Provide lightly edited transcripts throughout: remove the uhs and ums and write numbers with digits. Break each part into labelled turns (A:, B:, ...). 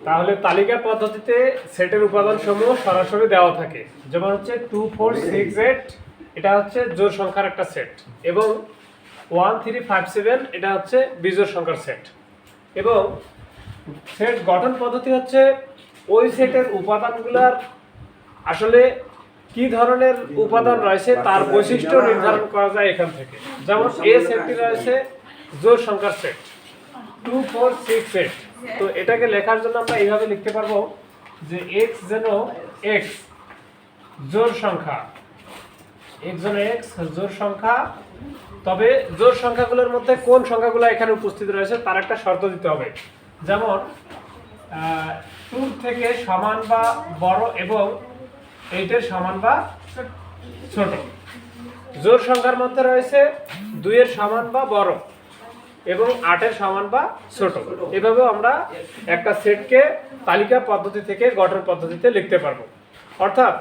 A: তাহলে তালিকা পদ্ধতিতে সেটের উপাদান সমূহ সরাসরি দেওয়া থাকে, যেমন হচ্ছে 2 4 6 8 এটা হচ্ছে জোড় সংখ্যার একটা সেট, এবং 1 3 5 7 এটা হচ্ছে বিজোড় সংখ্যার সেট। এবং সেট গঠন পদ্ধতি হচ্ছে ওই সেটের উপাদানগুলোর আসলে কি ধরনের উপাদান রয়েছে তার বৈশিষ্ট্য নির্ধারণ করা যায় এখান থেকে। যেমন এ সেটটি রয়েছে জোড় সংখ্যার সেট 2 4 6 8। তো এটাকে লেখার জন্য আমরা এইভাবে লিখতে পারবো যে x যেন x জোড় সংখ্যা, x যেন x জোড় সংখ্যা, তবে জোড় সংখ্যাগুলোর মধ্যে কোন সংখ্যাগুলো এখানে উপস্থিত রয়েছে তার একটা শর্ত দিতে হবে। যেমন 2 থেকে সমান বা বড় এবং 8 এর সমান বা ছোট। জোড় সংখ্যার মধ্যে রয়েছে 2 এর সমান বা বড় এবং 8 এর সমান বা ছোট। এভাবে আমরা একটা সেটকে তালিকা পদ্ধতি থেকে গঠন পদ্ধতিতে লিখতে পারবো। অর্থাৎ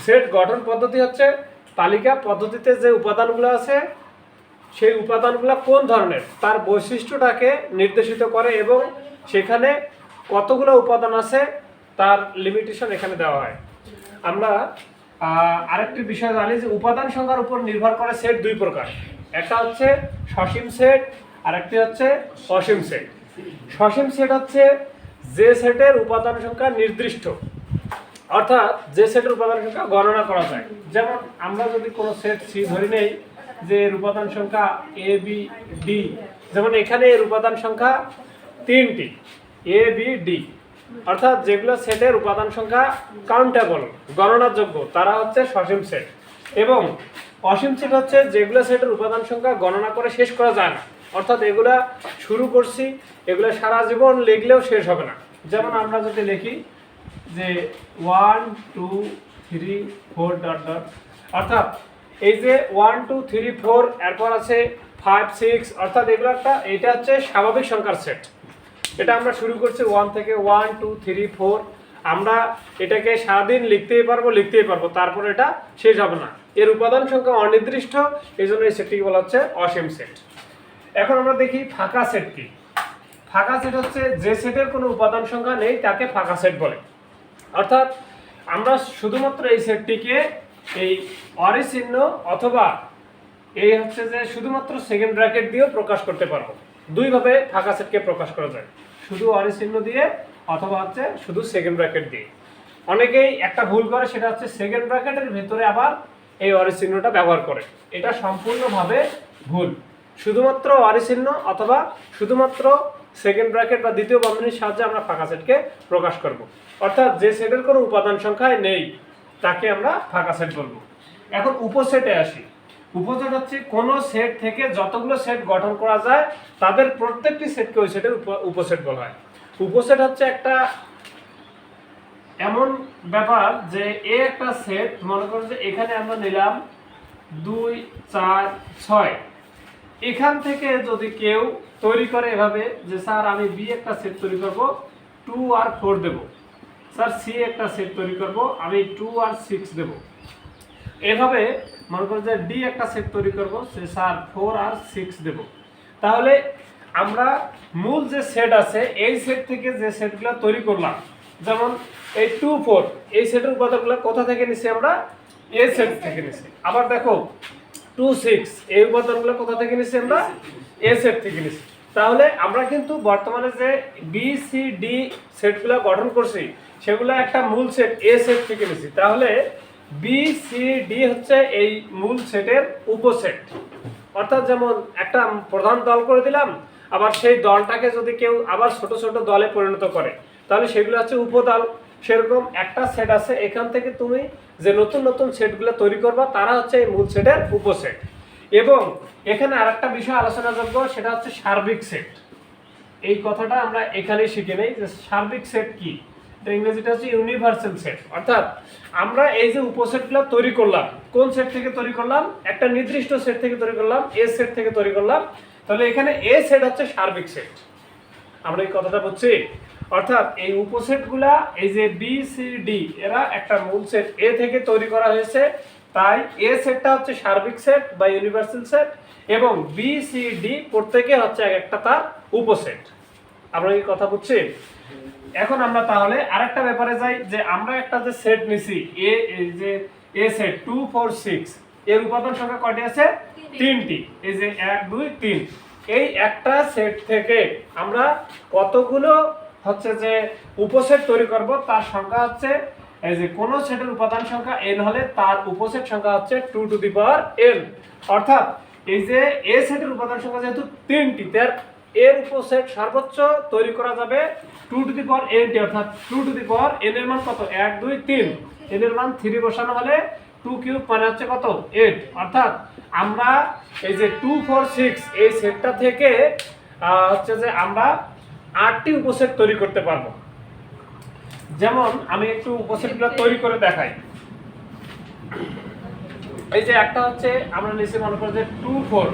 A: সেট গঠন পদ্ধতি হচ্ছে তালিকা পদ্ধতিতে যে উপাদানগুলো আছে সেই উপাদানগুলো কোন ধরনের তার বৈশিষ্ট্যটাকে নির্দেশিত করে, এবং সেখানে কতগুলো উপাদান আছে তার লিমিটেশন এখানে দেওয়া হয়। আমরা আরেকটি বিষয় জানি যে উপাদান সংখ্যার উপর নির্ভর করে সেট দুই প্রকার, একটা হচ্ছে সসীম সেট আর একটি হচ্ছে অসীম সেট। সসীম সেট হচ্ছে যে সেটের উপাদান সংখ্যা নির্দিষ্ট, অর্থাৎ যে সেটের উপাদান সংখ্যা গণনা করা যায়। যেমন আমরা যদি কোনো সেট সি ধরে নেই যে এর উপাদান সংখ্যা এ বি ডি, যেমন এখানে এর উপাদান সংখ্যা 3টি এ বি ডি, অর্থাৎ যেগুলো সেটের উপাদান সংখ্যা কাউন্টেবল গণনার যোগ্য তারা হচ্ছে সসীম সেট। এবং অসীম সেট হচ্ছে যেগুলো সেটের উপাদান সংখ্যা গণনা করে শেষ করা যায় না, অর্থাৎ এগুলা শুরু করছি এগুলো সারা জীবন লিখলেও শেষ হবে না। যেমন আমরা যদি লিখি যে 1 2 3 4 ডট ডট, অর্থাৎ এই যে 1 2 3 4 এরপর আছে 5 6, অর্থাৎ এগুলো এটা হচ্ছে স্বাভাবিক সংখ্যার সেট। এটা আমরা শুরু করছি 1 থেকে 1 2 3 4, আমরা এটাকে সারাদিন লিখতেই পারবো, তারপর এটা শেষ হবে না। এর উপাদান সংখ্যা অনির্দিষ্ট, এই জন্য এই সেটটিকে বলা হচ্ছে অসীম সেট। এখন আমরা দেখি ফাঁকা সেট কি। ফাঁকা সেট হচ্ছে যে সেটের কোনো উপাদান সংখ্যা নেই তাকে ফাঁকা সেট বলে। অর্থাৎ আমরা শুধুমাত্র এই সেটটিকে এই অরি চিহ্ন অথবা এই হচ্ছে যে শুধুমাত্র সেকেন্ড ব্র্যাকেট দিয়েও প্রকাশ করতে পারবো। দুইভাবে ফাঁকা সেটকে প্রকাশ করা যায়, শুধু অরি চিহ্ন দিয়ে অথবা হচ্ছে শুধু সেকেন্ড ব্র্যাকেট দিয়ে। অনেকেই একটা ভুল করে, সেটা হচ্ছে সেকেন্ড ব্র্যাকেটের ভেতরে আবার এই অরি চিহ্নটা ব্যবহার করে। এটা সম্পূর্ণভাবে ভুল। শুধুমাত্র অরি চিহ্ন অথবা শুধুমাত্র সেকেন্ড ব্র্যাকেট বা দ্বিতীয় বন্ধনীর সাহায্যে আমরা ফাঁকা সেটকে প্রকাশ করব। অর্থাৎ যে সেটের কোনো উপাদান সংখ্যায় নেই তাকে আমরা ফাঁকা সেট বলবো। এখন উপসেটে আসি। উপসেট হচ্ছে কোনো সেট থেকে যতগুলো সেট গঠন করা যায় তাদের প্রত্যেকটি সেটকে ওই সেটের উপসেট বলা হয়। উপসেট হচ্ছে একটা এমন ব্যাপার যে একটা সেট, মনে করো যে এখানে আমরা নিলাম 2 4 6, এখান থেকে যদি কেউ তৈরি করে এভাবে যে স্যার আমি বি একটা সেট তৈরি করব 2 আর 4 দেব, স্যার সি একটা সেট তৈরি করব আমি 2 আর 6 দেব, এভাবে মনে করো যে ডি একটা সেট তৈরি করব সে স্যার 4 আর 6 দেব। তাহলে আমরা মূল যে সেট আছে এই সেট থেকে যে সেটগুলো তৈরি করলাম, যেমন এই 2 4 এই সেটের উপাদানগুলো কোথা থেকে নিছি আমরা এ সেট থেকে নিছি। আবার দেখো 2 6 এই উপাদানগুলো কোথা থেকে নিছি আমরা এ সেট থেকে নিছি। তাহলে আমরা কিন্তু বর্তমানে যে বি সি ডি সেটগুলো গঠন করছি সেগুলো একটা মূল সেট এ সেট থেকে নিছি। তাহলে বি সি ডি হচ্ছে এই মূল সেটের উপসেট। অর্থাৎ যেমন একটা প্রধান দল করে দিলাম, আবার সেই দলটাকে যদি কেউ আবার ছোট ছোট দলে পরিণত করে তাহলে সেগুলো হচ্ছে উপদল। সেরকম একটা সেট আছে, এখান থেকে তুমি যে নতুন নতুন সেটগুলো তৈরি করবা তারা হচ্ছে এই মূল সেটের উপসেট। এবং এখানে আরেকটা বিষয় আলোচনাযোগ্য, সেটা হচ্ছে সার্বিক সেট। এই কথাটা আমরা এখানেই শিখে নেই যে সার্বিক সেট কি। ইংরেজিটা হচ্ছে ইউনিভার্সাল সেট। অর্থাৎ আমরা এই যে উপসেটগুলো তৈরি করলাম কোন সেট থেকে তৈরি করলাম, একটা নির্দিষ্ট সেট থেকে তৈরি করলাম, এ সেট থেকে তৈরি করলাম, তাহলে এখানে এ সেট হচ্ছে সার্বিক সেট। আমরা এই কথাটা বুঝছি। অর্থাৎ এই উপসেটগুলা এই যে বি সি ডি এরা একটা মূল সেট এ থেকে তৈরি করা হয়েছে, তাই এ সেটটা হচ্ছে সার্বিক সেট বা ইউনিভার্সাল সেট, এবং বি সি ডি প্রত্যেকে হচ্ছে একটা তার উপসেট। আমরা এই কথা বুঝছি। এখন আমরা তাহলে আরেকটা ব্যাপারে যাই, যে আমরা একটা যে সেট নিছি এই যে এ সেট 2 4 6, এর উপাদান সংখ্যা কয়টি আছে? তিনটি। এই যে 1 2 3, এই একটা সেট থেকে আমরা কতগুলো হচ্ছে যে উপসেট তৈরি করব, তার সংখ্যা হচ্ছে, এই যে কোন সেটের উপাদান সংখ্যা n হলে তার উপসেট সংখ্যা হচ্ছে 2 টু দি পাওয়ার n। অর্থাৎ এই যে এ সেটের উপাদান সংখ্যা যেহেতু তিনটি, তার এর উপসেট সর্বোচ্চ তৈরি করা যাবে 2 টু দি পাওয়ার n টি, অর্থাৎ 2 টু দি পাওয়ার n এর মান কত? 1 2 3, n এর মান 3 বসানো হলে 2 কিউব মানে হচ্ছে কত? 8। অর্থাৎ আমরা এই যে 2 4 6 এই সেটটা থেকে হচ্ছে যে আমরা 8টি উপসেট তৈরি করতে পারবো। যেমন আমি একটু উপসেটগুলো তৈরি করে দেখাই। এই যে একটা হচ্ছে আমরা নিচে মনে করি যে 2 4,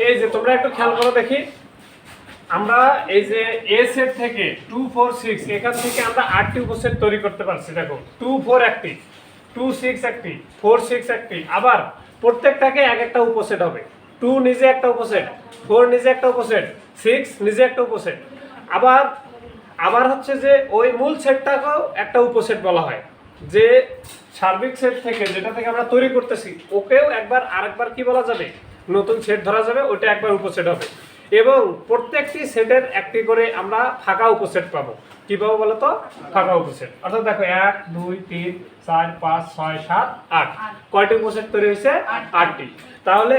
A: এই যে তোমরা একটু খেয়াল করো দেখি, আমরা এই যে এ সেট থেকে 2 4 6 এখান থেকে আমরা 8টি উপসেট তৈরি করতে পারছি। দেখো 2 4 একটি, 2 6 একটি, 4 6 একটি, আবার প্রত্যেকটাকে এক একটা উপসেট হবে। 2 নিজে একটা উপসেট, 4 নিজে একটা উপসেট, 6 নিজে একটা উপসেট, আবার আবার হচ্ছে যে ওই মূল সেটটাকেও একটা উপসেট বলা হয়। যে সার্বিক সেট থেকে যেটা থেকে আমরা তৈরি করতেছি ওকেও একবার আরেকবার কি বলা যাবে? নতুন সেট ধরা যাবে, ওটা একবার উপসেট হবে। এবং প্রত্যেকটি সেটের একটি করে আমরা ফাঁকা উপসেট পাবো। কি পাবো বলো তো? ফাঁকা উপসেট। অর্থাৎ দেখো 1 2 3 4 5 6 7 8, কয়টি উপসেট তৈরি হয়েছে? 8টি। তাহলে